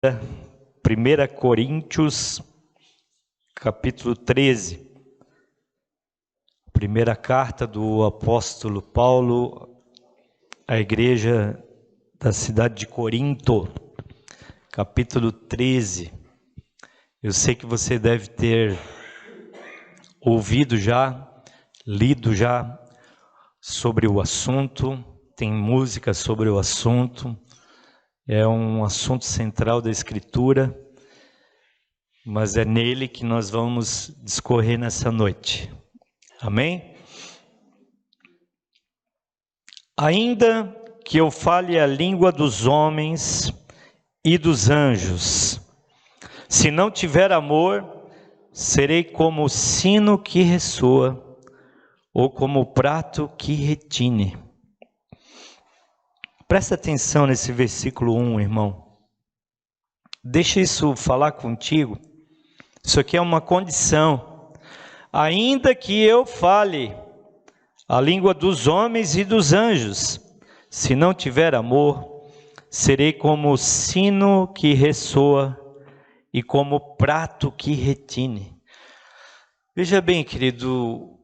1 Coríntios, capítulo 13. Primeira carta do apóstolo Paulo à igreja da cidade de Corinto, capítulo 13. Eu sei que você deve ter ouvido já, lido já sobre o assunto, tem música sobre o assunto, é um assunto central da Escritura, mas é nele que nós vamos discorrer nessa noite. Amém? Ainda que eu fale a língua dos homens e dos anjos, se não tiver amor, serei como o sino que ressoa, ou como o prato que retine. Presta atenção nesse versículo 1, irmão. Deixa isso falar contigo. Isso aqui é uma condição. Ainda que eu fale a língua dos homens e dos anjos, se não tiver amor, serei como o sino que ressoa e como o prato que retine. Veja bem, querido,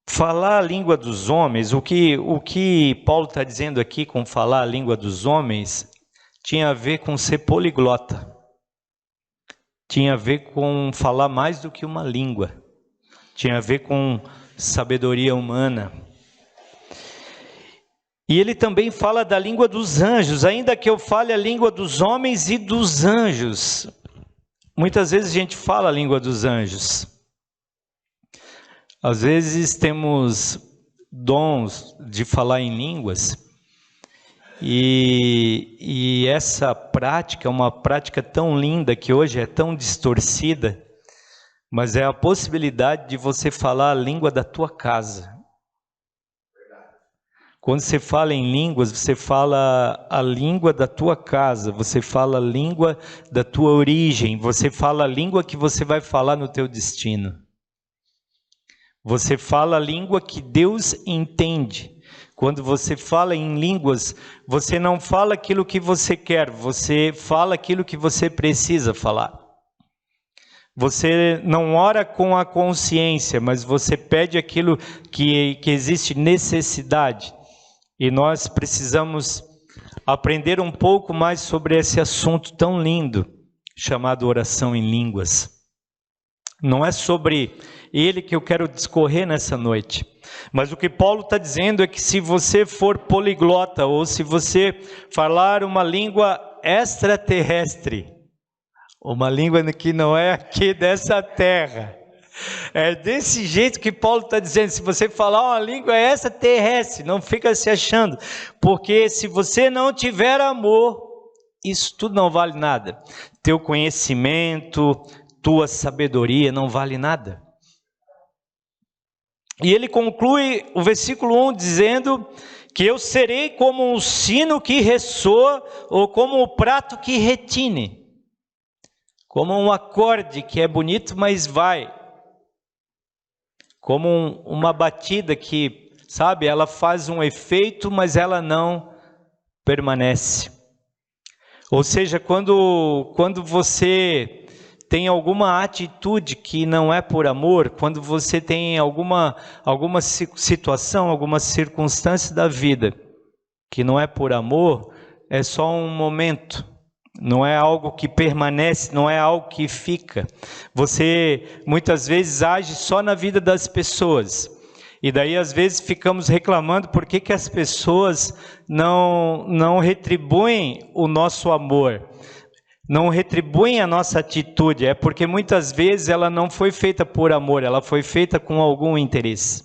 falar a língua dos homens, o que Paulo está dizendo aqui com falar a língua dos homens, tinha a ver com ser poliglota. Tinha a ver com falar mais do que uma língua. Tinha a ver com sabedoria humana. E ele também fala da língua dos anjos, ainda que eu fale a língua dos homens e dos anjos. Muitas vezes a gente fala a língua dos anjos. Às vezes temos dons de falar em línguas, e essa prática é uma prática tão linda que hoje é tão distorcida, mas é a possibilidade de você falar a língua da tua casa. Quando você fala em línguas, você fala a língua da tua casa, você fala a língua da tua origem, você fala a língua que você vai falar no teu destino. Você fala a língua que Deus entende. Quando você fala em línguas, você não fala aquilo que você quer, você fala aquilo que você precisa falar. Você não ora com a consciência, mas você pede aquilo que existe necessidade. E nós precisamos aprender um pouco mais sobre esse assunto tão lindo, chamado oração em línguas. Não é sobre ele que eu quero discorrer nessa noite, mas o que Paulo está dizendo é que se você for poliglota, ou se você falar uma língua extraterrestre, uma língua que não é aqui dessa terra, é desse jeito que Paulo está dizendo, se você falar uma língua extraterrestre, não fica se achando, porque se você não tiver amor, isso tudo não vale nada, teu conhecimento, tua sabedoria não vale nada. E ele conclui o versículo 1 dizendo que eu serei como um sino que ressoa, ou como um prato que retine, como um acorde que é bonito, mas vai, como uma batida que, sabe, ela faz um efeito, mas ela não permanece. Ou seja, quando você tem alguma atitude que não é por amor, quando você tem alguma situação, alguma circunstância da vida que não é por amor, é só um momento, não é algo que permanece, não é algo que fica. Você muitas vezes age só na vida das pessoas, e daí às vezes ficamos reclamando por que as pessoas não retribuem o nosso amor, não retribuem a nossa atitude. É porque muitas vezes ela não foi feita por amor, ela foi feita com algum interesse.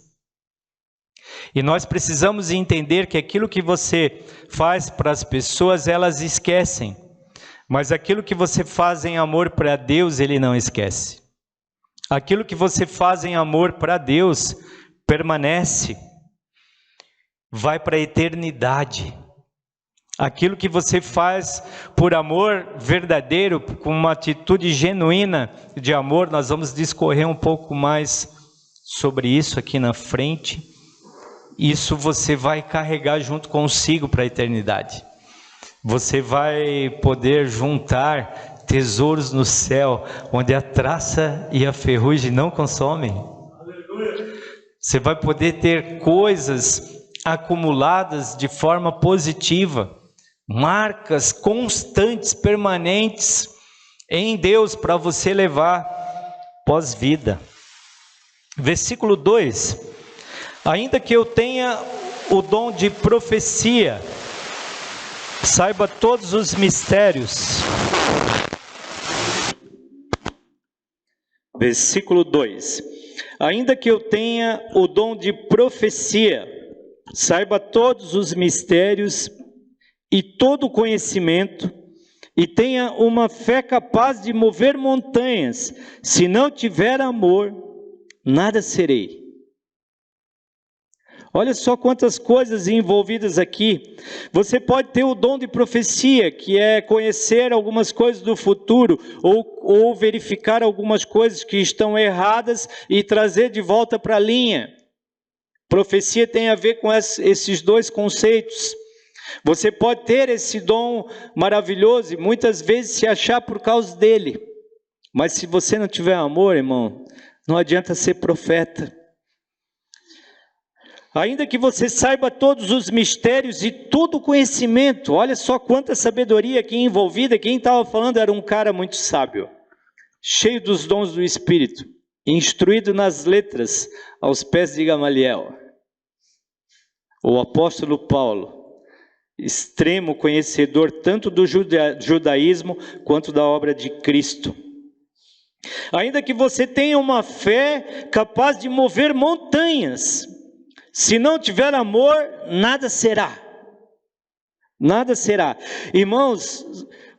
E nós precisamos entender que aquilo que você faz para as pessoas, elas esquecem. Mas aquilo que você faz em amor para Deus, Ele não esquece. Aquilo que você faz em amor para Deus, permanece, vai para a eternidade. Aquilo que você faz por amor verdadeiro, com uma atitude genuína de amor, nós vamos discorrer um pouco mais sobre isso aqui na frente. Isso você vai carregar junto consigo para a eternidade. Você vai poder juntar tesouros no céu, onde a traça e a ferrugem não consomem. Você vai poder ter coisas acumuladas de forma positiva, marcas constantes, permanentes em Deus para você levar pós-vida. Versículo 2: ainda que eu tenha o dom de profecia, saiba todos os mistérios. Versículo 2: ainda que eu tenha o dom de profecia, saiba todos os mistérios e todo o conhecimento, e tenha uma fé capaz de mover montanhas, se não tiver amor, nada serei. Olha só quantas coisas envolvidas aqui. Você pode ter o dom de profecia, que é conhecer algumas coisas do futuro, ou verificar algumas coisas que estão erradas e trazer de volta para a linha. Profecia tem a ver com esses dois conceitos. Você pode ter esse dom maravilhoso e muitas vezes se achar por causa dele. Mas se você não tiver amor, irmão, não adianta ser profeta. Ainda que você saiba todos os mistérios e todo o conhecimento, olha só quanta sabedoria aqui envolvida. Quem estava falando era um cara muito sábio, cheio dos dons do Espírito, instruído nas letras, aos pés de Gamaliel. O apóstolo Paulo, extremo conhecedor tanto do judaísmo quanto da obra de Cristo. Ainda que você tenha uma fé capaz de mover montanhas, se não tiver amor, nada será. Nada será. Irmãos,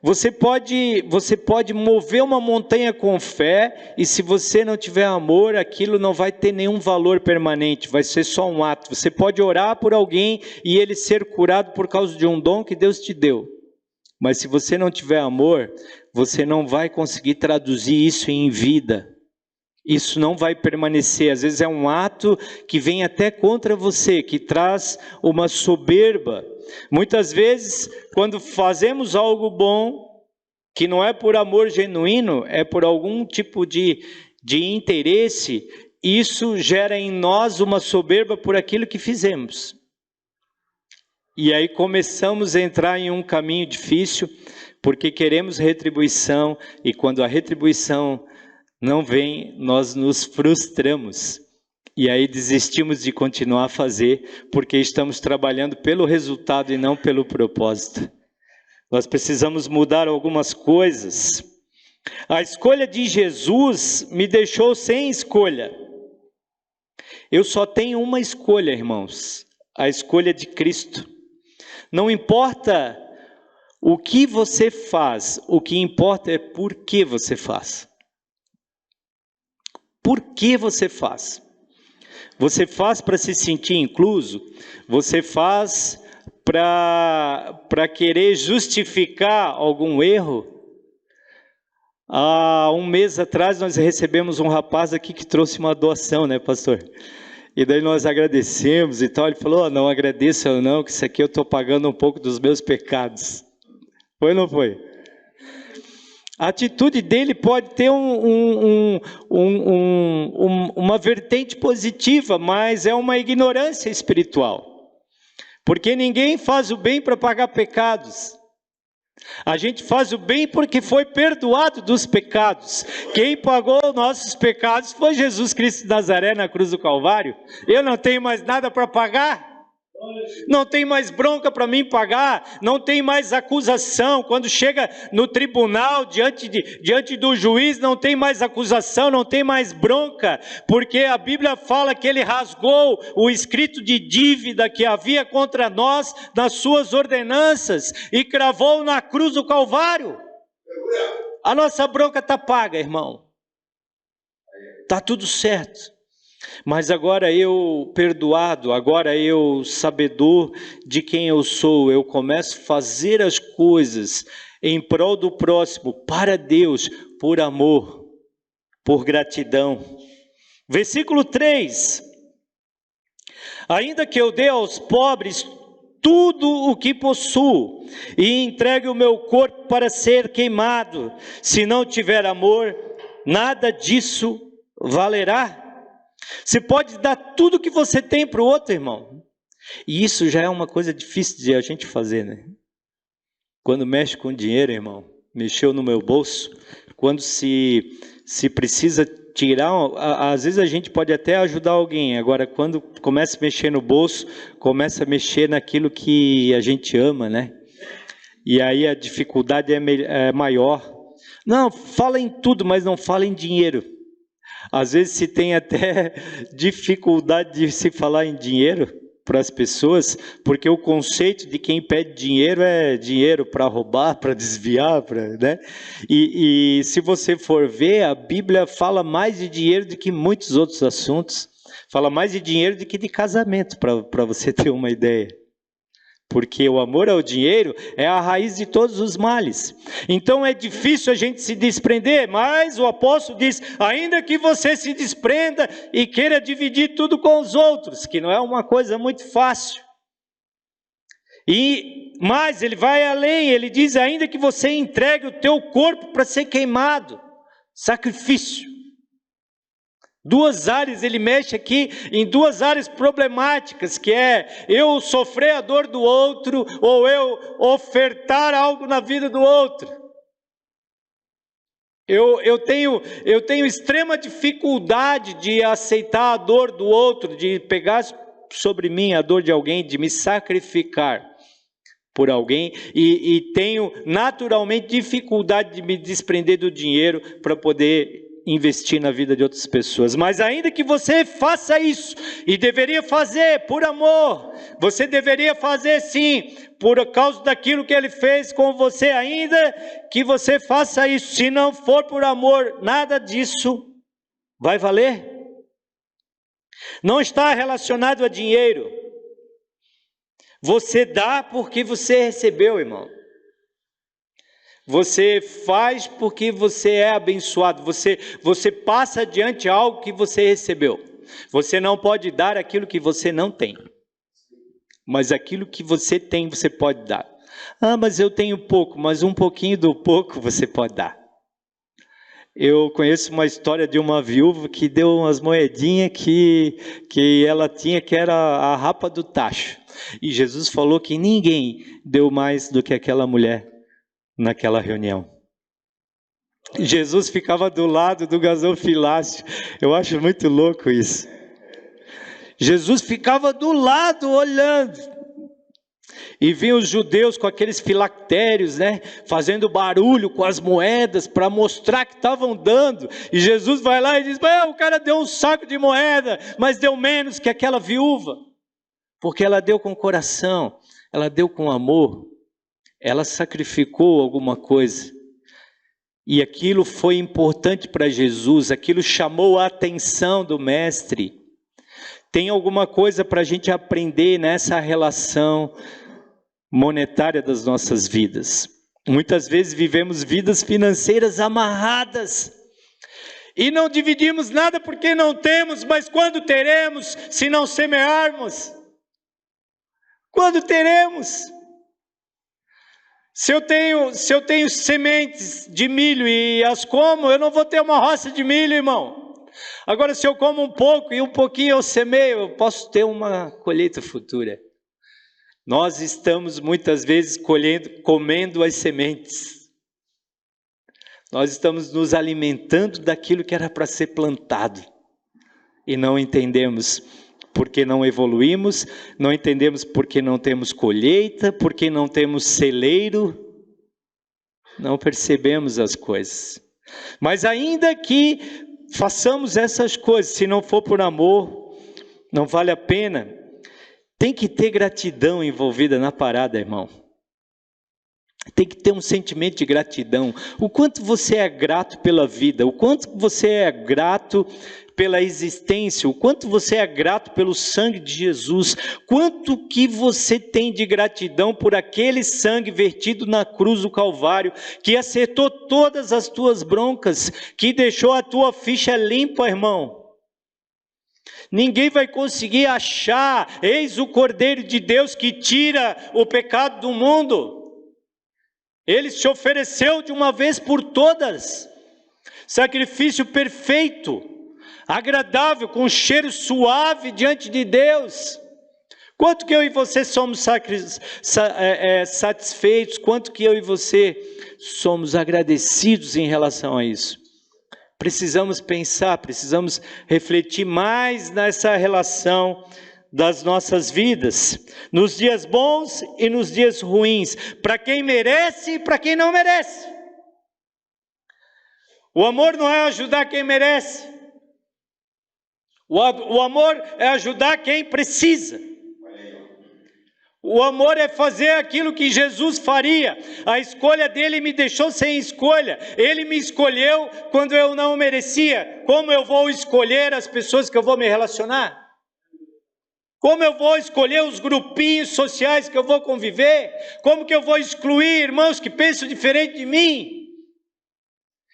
você pode mover uma montanha com fé, e se você não tiver amor, aquilo não vai ter nenhum valor permanente, vai ser só um ato. Você pode orar por alguém e ele ser curado por causa de um dom que Deus te deu. Mas se você não tiver amor, você não vai conseguir traduzir isso em vida. Isso não vai permanecer. Às vezes é um ato que vem até contra você, que traz uma soberba. Muitas vezes, quando fazemos algo bom, que não é por amor genuíno, é por algum tipo de interesse, isso gera em nós uma soberba por aquilo que fizemos. E aí começamos a entrar em um caminho difícil, porque queremos retribuição, e quando a retribuição não vem, nós nos frustramos. E aí desistimos de continuar a fazer, porque estamos trabalhando pelo resultado e não pelo propósito. Nós precisamos mudar algumas coisas. A escolha de Jesus me deixou sem escolha. Eu só tenho uma escolha, irmãos, a escolha de Cristo. Não importa o que você faz, o que importa é por que você faz. Por que você faz? Você faz para se sentir incluso? Você faz para querer justificar algum erro? Há um mês atrás nós recebemos um rapaz aqui que trouxe uma doação, né, pastor? E daí nós agradecemos e tal. Ele falou: não agradeça eu não, que isso aqui eu estou pagando um pouco dos meus pecados. Foi ou não foi? A atitude dele pode ter uma vertente positiva, mas é uma ignorância espiritual. Porque ninguém faz o bem para pagar pecados. A gente faz o bem porque foi perdoado dos pecados. Quem pagou nossos pecados foi Jesus Cristo de Nazaré na cruz do Calvário. Eu não tenho mais nada para pagar. Não tem mais bronca para mim pagar, não tem mais acusação. Quando chega no tribunal, diante do juiz, não tem mais acusação, não tem mais bronca, porque a Bíblia fala que ele rasgou o escrito de dívida que havia contra nós nas suas ordenanças e cravou na cruz do Calvário. A nossa bronca está paga, irmão. Está tudo certo. Mas agora eu perdoado, agora eu sabedor de quem eu sou, eu começo a fazer as coisas em prol do próximo, para Deus, por amor, por gratidão. Versículo 3: ainda que eu dê aos pobres tudo o que possuo e entregue o meu corpo para ser queimado. Se não tiver amor, nada disso valerá. Você pode dar tudo que você tem para o outro, irmão. E isso já é uma coisa difícil de a gente fazer, né? Quando mexe com dinheiro, irmão, mexeu no meu bolso, quando se precisa tirar, às vezes a gente pode até ajudar alguém, agora quando começa a mexer no bolso, começa a mexer naquilo que a gente ama, né? E aí a dificuldade é maior. Não, fala em tudo, mas não fala em dinheiro. Às vezes se tem até dificuldade de se falar em dinheiro para as pessoas, porque o conceito de quem pede dinheiro é dinheiro para roubar, para desviar, né? E se você for ver, a Bíblia fala mais de dinheiro do que muitos outros assuntos, fala mais de dinheiro do que de casamento, para você ter uma ideia. Porque o amor ao dinheiro é a raiz de todos os males. Então é difícil a gente se desprender, mas o apóstolo diz, ainda que você se desprenda e queira dividir tudo com os outros, que não é uma coisa muito fácil. Mas ele vai além, ele diz, ainda que você entregue o teu corpo para ser queimado, sacrifício. Duas áreas, ele mexe aqui em duas áreas problemáticas, que é eu sofrer a dor do outro, ou eu ofertar algo na vida do outro. Eu tenho extrema dificuldade de aceitar a dor do outro, de pegar sobre mim a dor de alguém, de me sacrificar por alguém, e tenho naturalmente dificuldade de me desprender do dinheiro para poder investir na vida de outras pessoas. Mas ainda que você faça isso, e deveria fazer por amor, você deveria fazer sim, por causa daquilo que ele fez com você, ainda que você faça isso, se não for por amor, nada disso vai valer. Não está relacionado a dinheiro. Você dá porque você recebeu, irmão. Você faz porque você é abençoado, você passa adiante algo que você recebeu. Você não pode dar aquilo que você não tem, mas aquilo que você tem você pode dar. Ah, mas eu tenho pouco, mas um pouquinho do pouco você pode dar. Eu conheço uma história de uma viúva que deu umas moedinhas que ela tinha, que era a rapa do tacho. E Jesus falou que ninguém deu mais do que aquela mulher naquela reunião. Jesus ficava do lado do gasofilácio. Eu acho muito louco isso. Jesus ficava do lado olhando. E vinham os judeus com aqueles filactérios, né, fazendo barulho com as moedas para mostrar que estavam dando. E Jesus vai lá e diz, o cara deu um saco de moeda, mas deu menos que aquela viúva. Porque ela deu com o coração, ela deu com amor. Ela sacrificou alguma coisa, e aquilo foi importante para Jesus, aquilo chamou a atenção do mestre. Tem alguma coisa para a gente aprender nessa relação monetária das nossas vidas. Muitas vezes vivemos vidas financeiras amarradas, e não dividimos nada porque não temos, mas quando teremos, se não semearmos? Quando teremos? Se eu tenho sementes de milho e as como, eu não vou ter uma roça de milho, irmão. Agora, se eu como um pouco e um pouquinho eu semeio, eu posso ter uma colheita futura. Nós estamos muitas vezes comendo as sementes. Nós estamos nos alimentando daquilo que era para ser plantado. E não entendemos porque não evoluímos, não entendemos porque não temos colheita, porque não temos celeiro, não percebemos as coisas. Mas ainda que façamos essas coisas, se não for por amor, não vale a pena. Tem que ter gratidão envolvida na parada, irmão. Tem que ter um sentimento de gratidão. O quanto você é grato pela vida, o quanto você é grato pela existência, o quanto você é grato pelo sangue de Jesus, quanto que você tem de gratidão por aquele sangue vertido na cruz do Calvário, que acertou todas as tuas broncas, que deixou a tua ficha limpa, irmão. Ninguém vai conseguir achar, eis o Cordeiro de Deus que tira o pecado do mundo. Ele se ofereceu de uma vez por todas, sacrifício perfeito, agradável, com cheiro suave diante de Deus. Quanto que eu e você somos satisfeitos, quanto que eu e você somos agradecidos em relação a isso? Precisamos pensar, precisamos refletir mais nessa relação das nossas vidas, nos dias bons e nos dias ruins, para quem merece e para quem não merece. O amor não é ajudar quem merece, o amor é ajudar quem precisa. O amor é fazer aquilo que Jesus faria. A escolha dele me deixou sem escolha. Ele me escolheu quando eu não merecia. Como eu vou escolher as pessoas que eu vou me relacionar? Como eu vou escolher os grupinhos sociais que eu vou conviver? Como que eu vou excluir irmãos que pensam diferente de mim?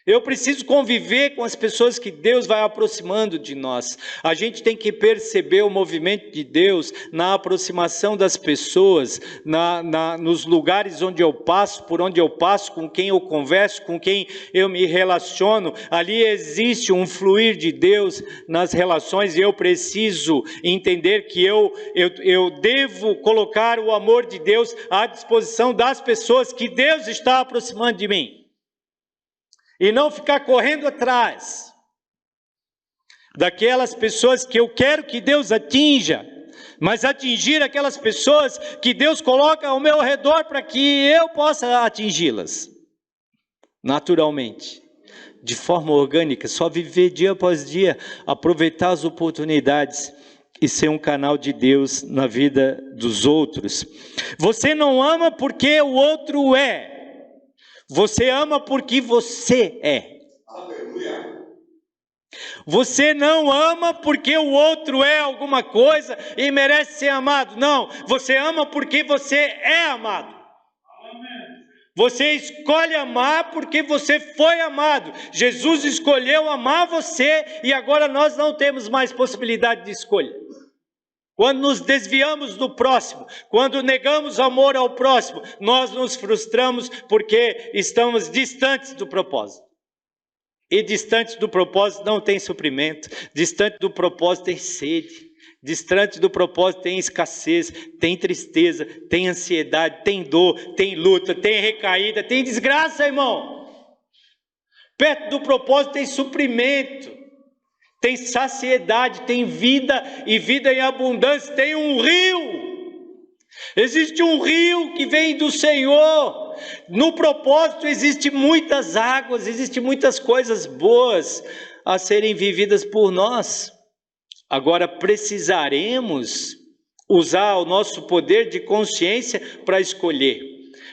Eu preciso conviver com as pessoas que Deus vai aproximando de nós. A gente tem que perceber o movimento de Deus na aproximação das pessoas, nos lugares onde eu passo, por onde eu passo, com quem eu converso, com quem eu me relaciono. Ali existe um fluir de Deus nas relações e eu preciso entender que eu devo colocar o amor de Deus à disposição das pessoas que Deus está aproximando de mim. E não ficar correndo atrás daquelas pessoas que eu quero que Deus atinja, mas atingir aquelas pessoas que Deus coloca ao meu redor para que eu possa atingi-las, naturalmente, de forma orgânica, só viver dia após dia, aproveitar as oportunidades e ser um canal de Deus na vida dos outros. Você não ama porque o outro é. Você ama porque você é. Aleluia. Você não ama porque o outro é alguma coisa e merece ser amado. Não, você ama porque você é amado. Amém. Você escolhe amar porque você foi amado. Jesus escolheu amar você e agora nós não temos mais possibilidade de escolha. Quando nos desviamos do próximo, quando negamos amor ao próximo, nós nos frustramos porque estamos distantes do propósito. E distante do propósito não tem suprimento, distante do propósito tem sede, distante do propósito tem escassez, tem tristeza, tem ansiedade, tem dor, tem luta, tem recaída, tem desgraça, irmão. Perto do propósito tem suprimento. Tem saciedade, tem vida e vida em abundância, tem um rio. Existe um rio que vem do Senhor. No propósito existem muitas águas, existem muitas coisas boas a serem vividas por nós. Agora precisaremos usar o nosso poder de consciência para escolher.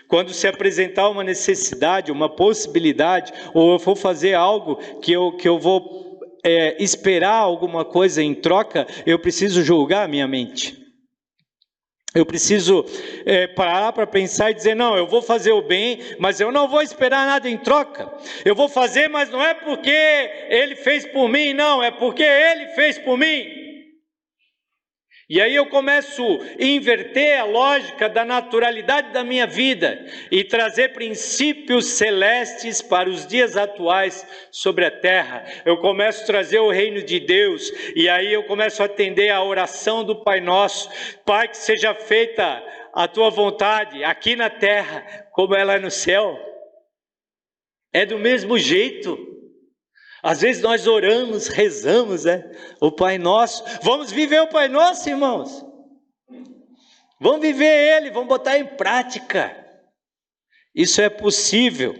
Quando se apresentar uma necessidade, uma possibilidade, ou eu for fazer algo que eu vou esperar alguma coisa em troca, eu preciso julgar a minha mente. Eu preciso parar para pensar e dizer, não, eu vou fazer o bem, mas eu não vou esperar nada em troca. Eu vou fazer, mas não é porque ele fez por mim, não, é porque ele fez por mim. E aí eu começo a inverter a lógica da naturalidade da minha vida e trazer princípios celestes para os dias atuais sobre a terra. Eu começo a trazer o reino de Deus e aí eu começo a atender a oração do Pai Nosso. Pai, que seja feita a tua vontade aqui na terra como ela é no céu. É do mesmo jeito. Às vezes nós oramos, rezamos, o Pai Nosso. Vamos viver o Pai Nosso, irmãos. Vamos viver Ele, vamos botar em prática. Isso é possível.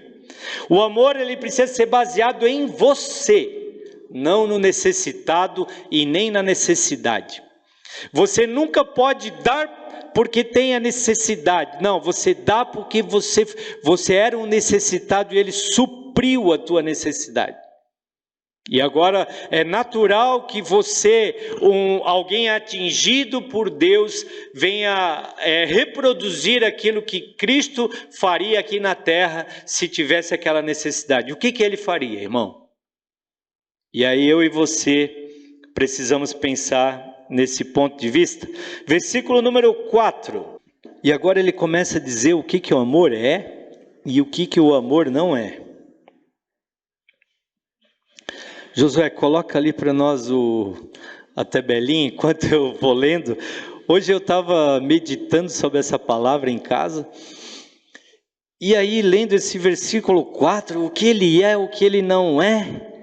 O amor, ele precisa ser baseado em você, não no necessitado e nem na necessidade. Você nunca pode dar porque tem a necessidade. Não, você dá porque você era um necessitado e Ele supriu a tua necessidade. E agora é natural que você, alguém atingido por Deus, venha reproduzir aquilo que Cristo faria aqui na terra se tivesse aquela necessidade. O que Ele faria, irmão? E aí eu e você precisamos pensar nesse ponto de vista. Versículo número 4. E agora ele começa a dizer o que o amor é e o que o amor não é. Josué, coloca ali para nós a tabelinha enquanto eu vou lendo. Hoje eu estava meditando sobre essa palavra em casa. E aí, lendo esse versículo 4, o que ele é, o que ele não é.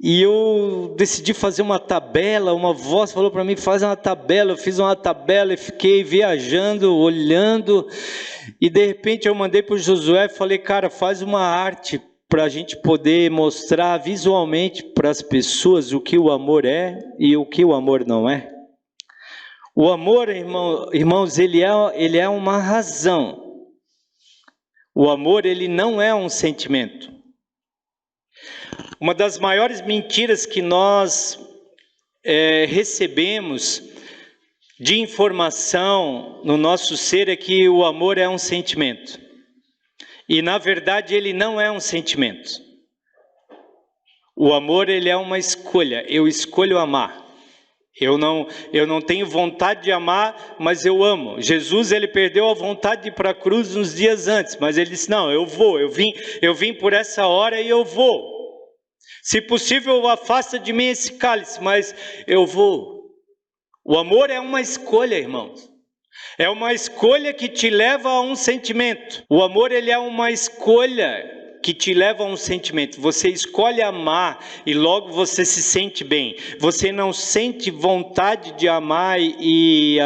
E eu decidi fazer uma tabela, uma voz falou para mim, faz uma tabela. Eu fiz uma tabela e fiquei viajando, olhando. E de repente eu mandei para o Josué e falei, cara, faz uma arte para a gente poder mostrar visualmente para as pessoas o que o amor é e o que o amor não é. O amor, irmãos, ele é uma razão. O amor, ele não é um sentimento. Uma das maiores mentiras que nós recebemos de informação no nosso ser é que o amor é um sentimento. E na verdade ele não é um sentimento. O amor, ele é uma escolha. Eu escolho amar. Eu não tenho vontade de amar, mas eu amo. Jesus, ele perdeu a vontade de ir para a cruz uns dias antes, mas ele disse, não, eu vou, eu vim por essa hora e eu vou. Se possível, afasta de mim esse cálice, mas eu vou. O amor é uma escolha, irmãos. É uma escolha que te leva a um sentimento. O amor, ele é uma escolha que te leva a um sentimento. Você escolhe amar e logo você se sente bem. Você não sente vontade de amar e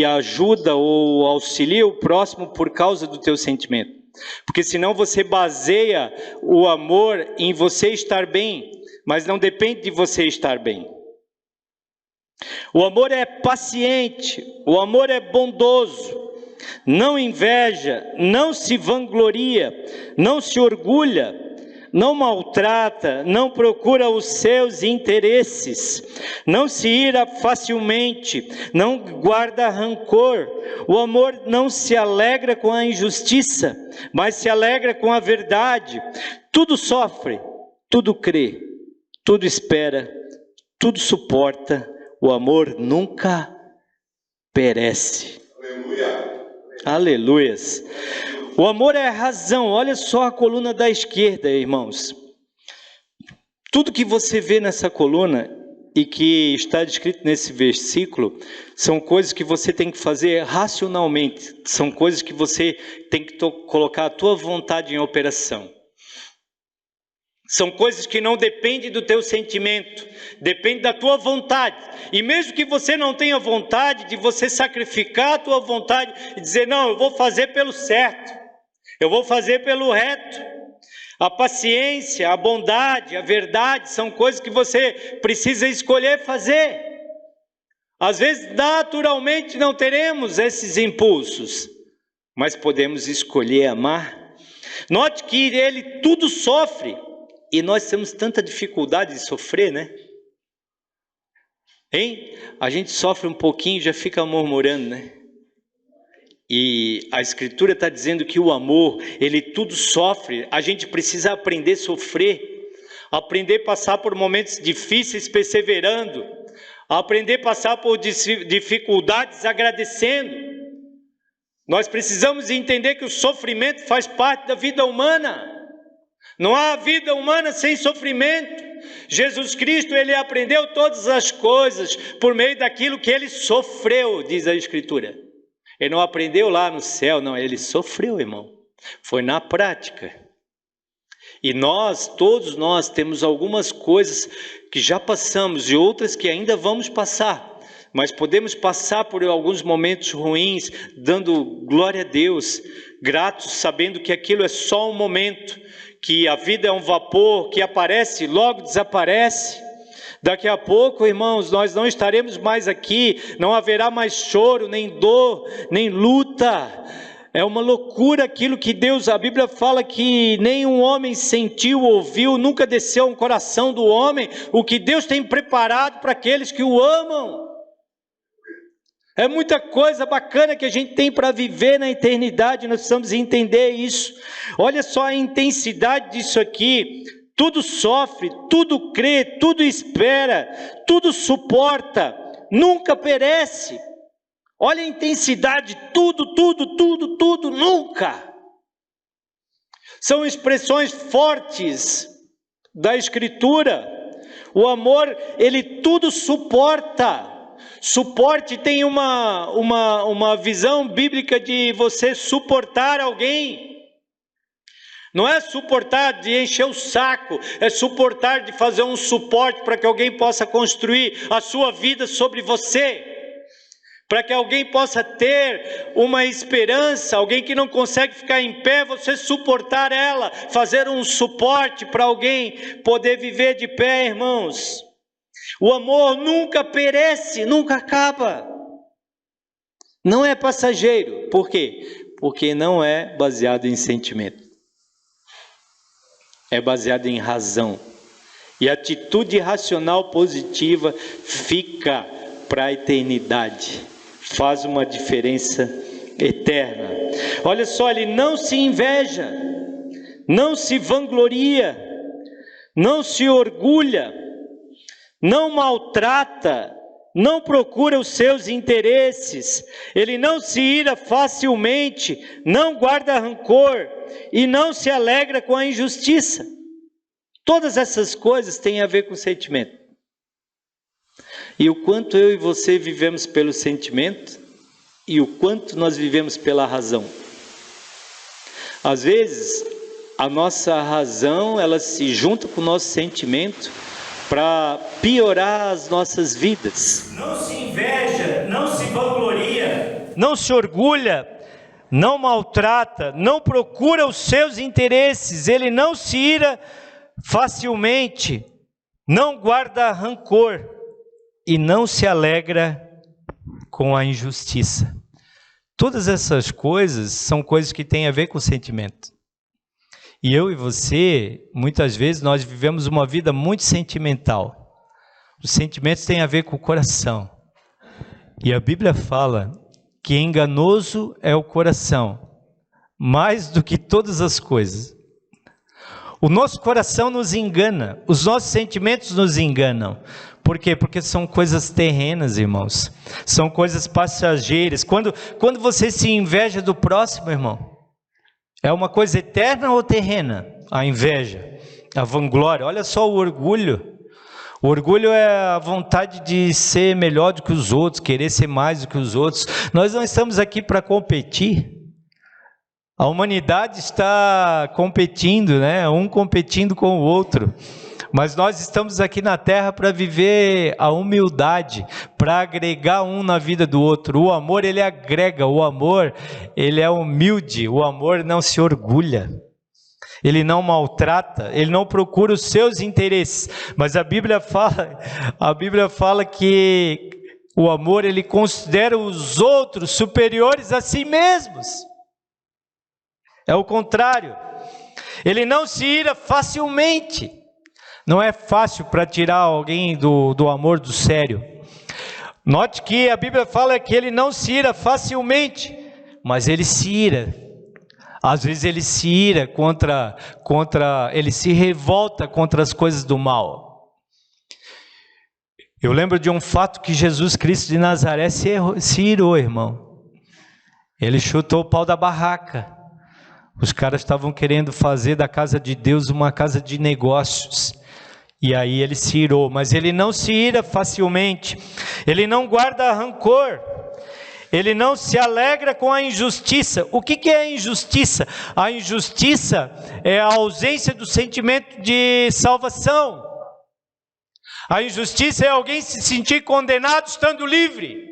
ajuda ou auxilia o próximo por causa do teu sentimento. Porque senão você baseia o amor em você estar bem, mas não depende de você estar bem. O amor é paciente, o amor é bondoso, não inveja, não se vangloria, não se orgulha, não maltrata, não procura os seus interesses, não se ira facilmente, não guarda rancor. O amor não se alegra com a injustiça, mas se alegra com a verdade. Tudo sofre, tudo crê, tudo espera, tudo suporta. O amor nunca perece. Aleluias. O amor é a razão. Olha só a coluna da esquerda, irmãos. Tudo que você vê nessa coluna e que está descrito nesse versículo são coisas que você tem que fazer racionalmente. São coisas que você tem que colocar a tua vontade em operação. São coisas que não dependem do teu sentimento, depende da tua vontade. E mesmo que você não tenha vontade de você sacrificar a tua vontade e dizer, não, eu vou fazer pelo certo, eu vou fazer pelo reto. A paciência, a bondade, a verdade são coisas que você precisa escolher fazer. Às vezes, naturalmente, não teremos esses impulsos, mas podemos escolher amar. Note que ele tudo sofre. E nós temos tanta dificuldade de sofrer, né? Hein? A gente sofre um pouquinho e já fica murmurando, né? E a Escritura está dizendo que o amor, ele tudo sofre. A gente precisa aprender a sofrer. Aprender a passar por momentos difíceis perseverando. Aprender a passar por dificuldades agradecendo. Nós precisamos entender que o sofrimento faz parte da vida humana. Não há vida humana sem sofrimento. Jesus Cristo, ele aprendeu todas as coisas por meio daquilo que ele sofreu, diz a Escritura. Ele não aprendeu lá no céu, não, ele sofreu, irmão. Foi na prática. E todos nós temos algumas coisas que já passamos e outras que ainda vamos passar. Mas podemos passar por alguns momentos ruins, dando glória a Deus, gratos, sabendo que aquilo é só um momento, que a vida é um vapor que aparece, logo desaparece. Daqui a pouco, irmãos, nós não estaremos mais aqui, não haverá mais choro, nem dor, nem luta. É uma loucura aquilo que Deus, a Bíblia fala que nenhum homem sentiu, ouviu, nunca desceu ao coração do homem, o que Deus tem preparado para aqueles que o amam. É muita coisa bacana que a gente tem para viver na eternidade, nós precisamos entender isso. Olha só a intensidade disso aqui. tudo sofre, tudo crê, tudo espera, tudo suporta, nunca perece. Olha a intensidade, tudo, nunca. São expressões fortes da Escritura. O amor, ele tudo suporta. Suporte tem uma visão bíblica de você suportar alguém. Não é suportar de encher o saco, é suportar de fazer um suporte para que alguém possa construir a sua vida sobre você, para que alguém possa ter uma esperança, alguém que não consegue ficar em pé, você suportar ela, fazer um suporte para alguém poder viver de pé, irmãos. O amor nunca perece, nunca acaba, não é passageiro. Por quê? Porque não é baseado em sentimento. É baseado em razão. E a atitude racional positiva fica para a eternidade. Faz uma diferença eterna. Olha só, ele não se inveja, não se vangloria, não se orgulha, não maltrata, não procura os seus interesses, ele não se ira facilmente, não guarda rancor e não se alegra com a injustiça. Todas essas coisas têm a ver com sentimento. E o quanto eu e você vivemos pelo sentimento e o quanto nós vivemos pela razão. Às vezes, a nossa razão, ela se junta com o nosso sentimento para piorar as nossas vidas. Não se inveja, não se vangloria, não se orgulha, não maltrata, não procura os seus interesses, ele não se ira facilmente, não guarda rancor e não se alegra com a injustiça. Todas essas coisas são coisas que têm a ver com sentimento. E eu e você, muitas vezes, nós vivemos uma vida muito sentimental. Os sentimentos têm a ver com o coração. E a Bíblia fala que enganoso é o coração, mais do que todas as coisas. O nosso coração nos engana, os nossos sentimentos nos enganam. Por quê? Porque são coisas terrenas, irmãos. São coisas passageiras. Quando você se inveja do próximo, irmão, é uma coisa eterna ou terrena? A inveja, a vanglória. Olha só o orgulho. O orgulho é a vontade de ser melhor do que os outros, querer ser mais do que os outros. Nós não estamos aqui para competir. A humanidade está competindo, né? Um competindo com o outro. Mas nós estamos aqui na terra para viver a humildade, para agregar um na vida do outro. O amor, ele agrega, o amor, ele é humilde, o amor não se orgulha, ele não maltrata, ele não procura os seus interesses. Mas a Bíblia fala que o amor, ele considera os outros superiores a si mesmos. É o contrário, ele não se ira facilmente. Não é fácil para tirar alguém do amor do sério. Note que a Bíblia fala que ele não se ira facilmente, mas ele se ira. Às vezes ele se ira ele se revolta contra as coisas do mal. Eu lembro de um fato que Jesus Cristo de Nazaré se irou, irmão. Ele chutou o pau da barraca. Os caras estavam querendo fazer da casa de Deus uma casa de negócios. E aí ele se irou, mas ele não se ira facilmente, ele não guarda rancor, ele não se alegra com a injustiça. O que é a injustiça? A injustiça é a ausência do sentimento de salvação. A injustiça é alguém se sentir condenado estando livre.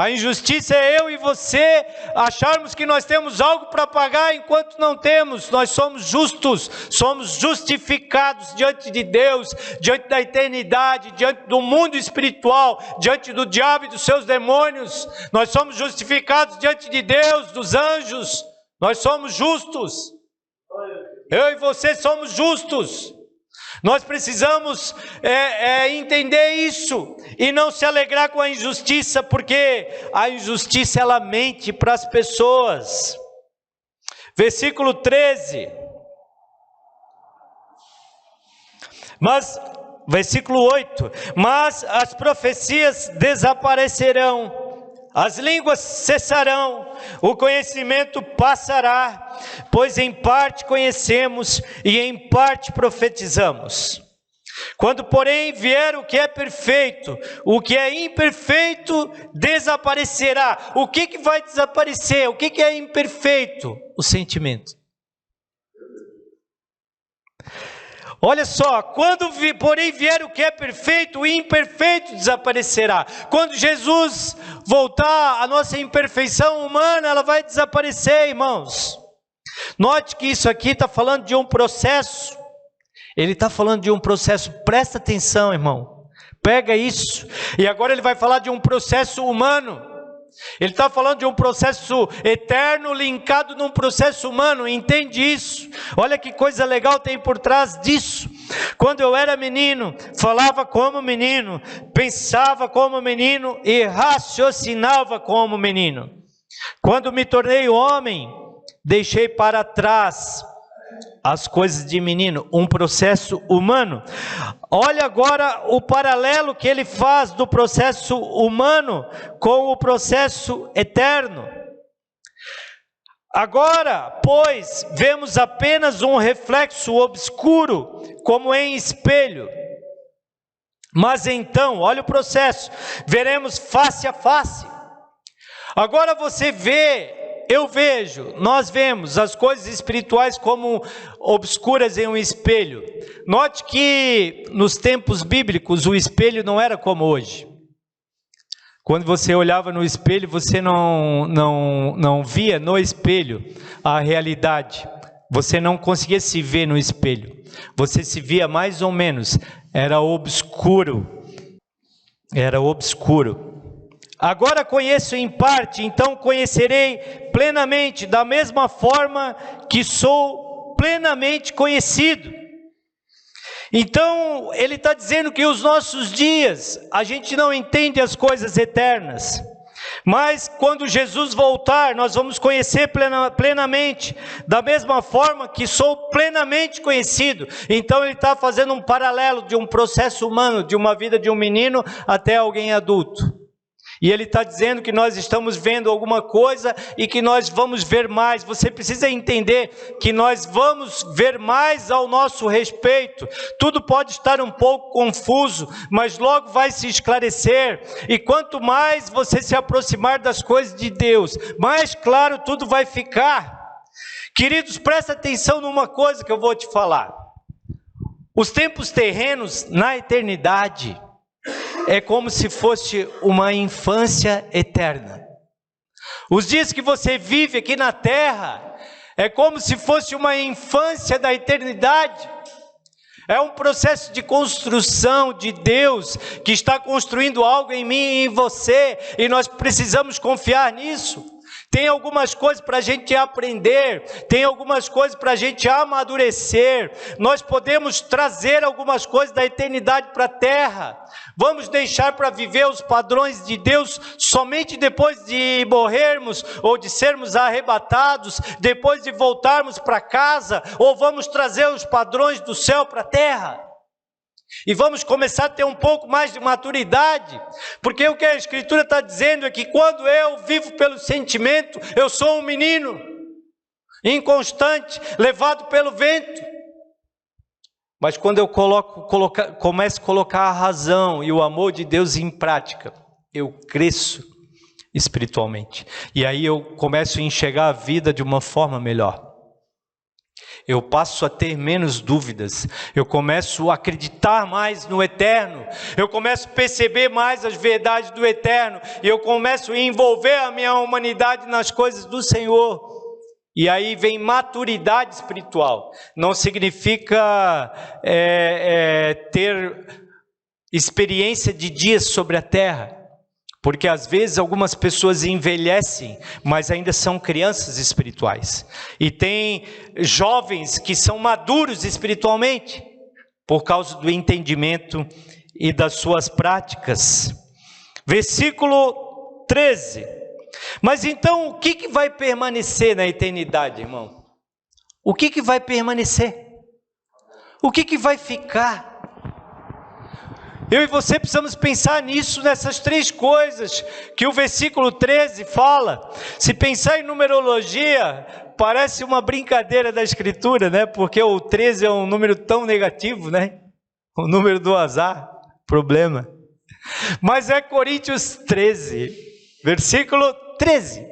A injustiça é eu e você acharmos que nós temos algo para pagar enquanto não temos. Nós somos justos, somos justificados diante de Deus, diante da eternidade, diante do mundo espiritual, diante do diabo e dos seus demônios. Nós somos justificados diante de Deus, dos anjos. Nós somos justos. Eu e você somos justos. Nós precisamos entender isso e não se alegrar com a injustiça, porque a injustiça ela mente para as pessoas. Versículo 13. Mas, versículo 8, mas as profecias desaparecerão, as línguas cessarão, o conhecimento passará, pois em parte conhecemos e em parte profetizamos. Quando, porém, vier o que é perfeito, o que é imperfeito desaparecerá. O que vai desaparecer? O que é imperfeito? O sentimento. Olha só, quando porém vier o que é perfeito, o imperfeito desaparecerá. Quando Jesus voltar, a nossa imperfeição humana, ela vai desaparecer, irmãos. Note que isso aqui está falando de um processo. Ele está falando de um processo, presta atenção, irmão. Pega isso. E agora ele vai falar de um processo humano. Ele está falando de um processo eterno linkado num processo humano, entende isso? Olha que coisa legal tem por trás disso. Quando eu era menino, falava como menino, pensava como menino e raciocinava como menino. Quando me tornei homem, deixei para trás as coisas de menino, um processo humano. Olha agora o paralelo que ele faz do processo humano com o processo eterno. Agora, pois, vemos apenas um reflexo obscuro, como em espelho. Mas então, olha o processo, veremos face a face. Agora você vê, eu vejo, nós vemos as coisas espirituais como obscuras em um espelho. Note que nos tempos bíblicos o espelho não era como hoje. Quando você olhava no espelho, você não via no espelho a realidade. Você não conseguia se ver no espelho. Você se via mais ou menos, era obscuro. Era obscuro. Agora conheço em parte, então conhecerei plenamente, da mesma forma que sou plenamente conhecido. Então, ele está dizendo que os nossos dias, a gente não entende as coisas eternas. Mas quando Jesus voltar, nós vamos conhecer plenamente, da mesma forma que sou plenamente conhecido. Então ele está fazendo um paralelo de um processo humano, de uma vida de um menino até alguém adulto. E ele está dizendo que nós estamos vendo alguma coisa e que nós vamos ver mais. Você precisa entender que nós vamos ver mais ao nosso respeito. Tudo pode estar um pouco confuso, mas logo vai se esclarecer. E quanto mais você se aproximar das coisas de Deus, mais claro tudo vai ficar. Queridos, presta atenção numa coisa que eu vou te falar. Os tempos terrenos na eternidade é como se fosse uma infância eterna. Os dias que você vive aqui na terra é como se fosse uma infância da eternidade. É um processo de construção de Deus que está construindo algo em mim e em você, e nós precisamos confiar nisso. Tem algumas coisas para a gente aprender, tem algumas coisas para a gente amadurecer. Nós podemos trazer algumas coisas da eternidade para a terra. Vamos deixar para viver os padrões de Deus somente depois de morrermos ou de sermos arrebatados, depois de voltarmos para casa, ou vamos trazer os padrões do céu para a terra? E vamos começar a ter um pouco mais de maturidade, porque o que a Escritura está dizendo é que quando eu vivo pelo sentimento, eu sou um menino, inconstante, levado pelo vento. Mas quando eu começo a colocar a razão e o amor de Deus em prática, eu cresço espiritualmente. E aí eu começo a enxergar a vida de uma forma melhor. Eu passo a ter menos dúvidas, eu começo a acreditar mais no eterno, eu começo a perceber mais as verdades do eterno, e eu começo a envolver a minha humanidade nas coisas do Senhor. E aí vem maturidade espiritual. Não significa ter experiência de dias sobre a terra, porque às vezes algumas pessoas envelhecem, mas ainda são crianças espirituais. E tem jovens que são maduros espiritualmente, por causa do entendimento e das suas práticas. Versículo 13. Mas então o que vai permanecer na eternidade, irmão? O que vai permanecer? O que vai ficar? Eu e você precisamos pensar nisso, nessas três coisas que o versículo 13 fala. Se pensar em numerologia, parece uma brincadeira da Escritura, né? Porque o 13 é um número tão negativo, né? O número do azar, problema. Mas é Coríntios 13, versículo 13,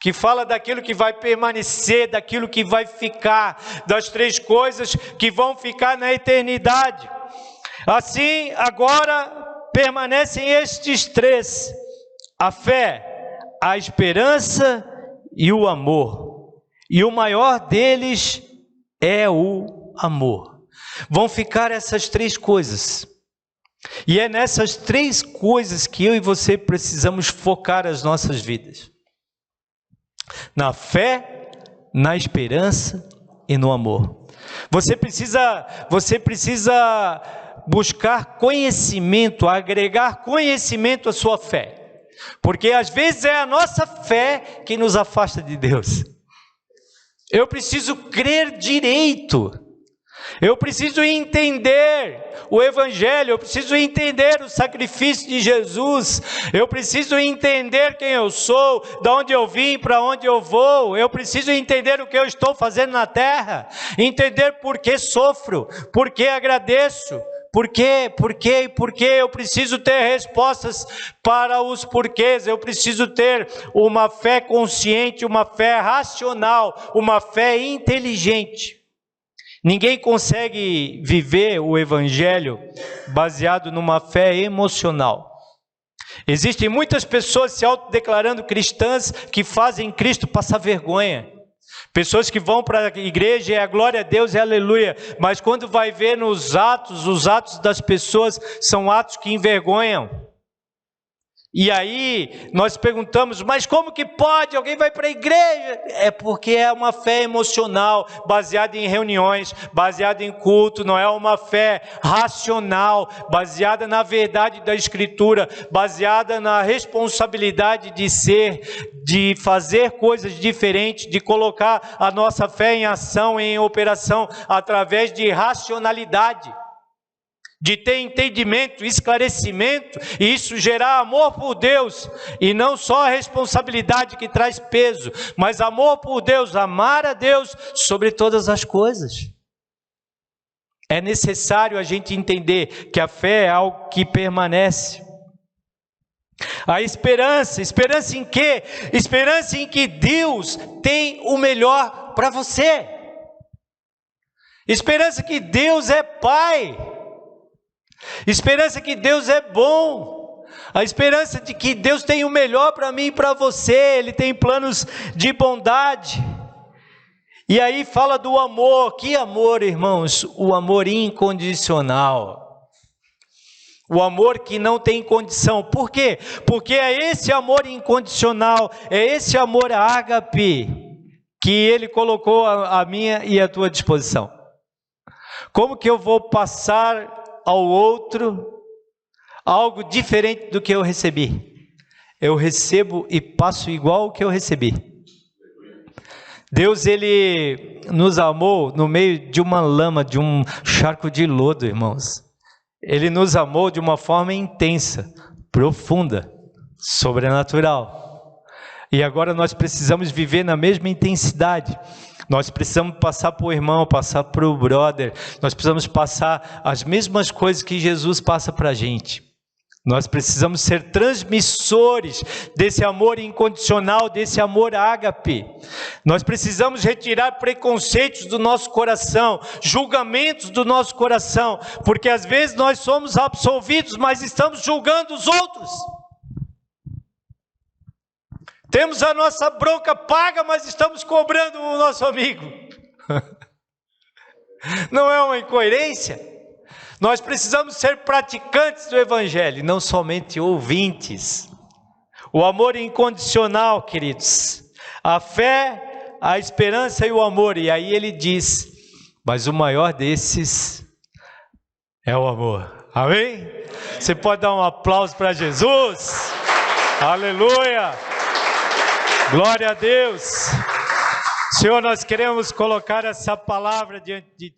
que fala daquilo que vai permanecer, daquilo que vai ficar, das três coisas que vão ficar na eternidade. Assim, agora permanecem estes três: a fé, a esperança e o amor. E o maior deles é o amor. Vão ficar essas três coisas. E é nessas três coisas que eu e você precisamos focar as nossas vidas: na fé, na esperança e no amor. Você precisa buscar conhecimento, agregar conhecimento à sua fé, porque às vezes é a nossa fé que nos afasta de Deus. Eu preciso crer direito, eu preciso entender o Evangelho, eu preciso entender o sacrifício de Jesus, eu preciso entender quem eu sou, de onde eu vim, para onde eu vou, eu preciso entender o que eu estou fazendo na terra, entender por que sofro, por que agradeço, por quê, eu preciso ter respostas para os porquês, eu preciso ter uma fé consciente, uma fé racional, uma fé inteligente. Ninguém consegue viver o Evangelho baseado numa fé emocional. Existem muitas pessoas se autodeclarando cristãs que fazem Cristo passar vergonha. Pessoas que vão para a igreja e a glória a Deus e aleluia, mas quando vai ver nos atos, os atos das pessoas são atos que envergonham. E aí nós perguntamos, mas como que pode? Alguém vai para a igreja? É porque é uma fé emocional, baseada em reuniões, baseada em culto, não é uma fé racional, baseada na verdade da Escritura, baseada na responsabilidade de fazer coisas diferentes, de colocar a nossa fé em ação, em operação, através de racionalidade, de ter entendimento, esclarecimento, e isso gerar amor por Deus, e não só a responsabilidade que traz peso, mas amor por Deus, amar a Deus sobre todas as coisas. É necessário a gente entender que a fé é algo que permanece. A esperança em quê? Esperança em que Deus tem o melhor para você. Esperança que Deus é Pai. Esperança que Deus é bom, a esperança de que Deus tem o melhor para mim e para você, Ele tem planos de bondade. E aí fala do amor. Que amor, irmãos? O amor incondicional, o amor que não tem condição. Por quê? Porque é esse amor incondicional, é esse amor ágape que Ele colocou a minha e a tua disposição. Como que eu vou passar ao outro algo diferente do que eu recebi? Eu recebo e passo igual o que eu recebi. Deus, Ele nos amou no meio de uma lama, de um charco de lodo, irmãos. Ele nos amou de uma forma intensa, profunda, sobrenatural. E agora nós precisamos viver na mesma intensidade. Nós precisamos passar para o irmão, passar para o brother, nós precisamos passar as mesmas coisas que Jesus passa para a gente. Nós precisamos ser transmissores desse amor incondicional, desse amor ágape. Nós precisamos retirar preconceitos do nosso coração, julgamentos do nosso coração, porque às vezes nós somos absolvidos, mas estamos julgando os outros. Temos a nossa bronca paga, mas estamos cobrando o nosso amigo. Não é uma incoerência? Nós precisamos ser praticantes do Evangelho, não somente ouvintes. O amor incondicional, queridos, a fé, a esperança e o amor. E aí ele diz, mas o maior desses é o amor. Amém? Você pode dar um aplauso para Jesus? Aleluia! Glória a Deus. Senhor, nós queremos colocar essa palavra diante de Ti.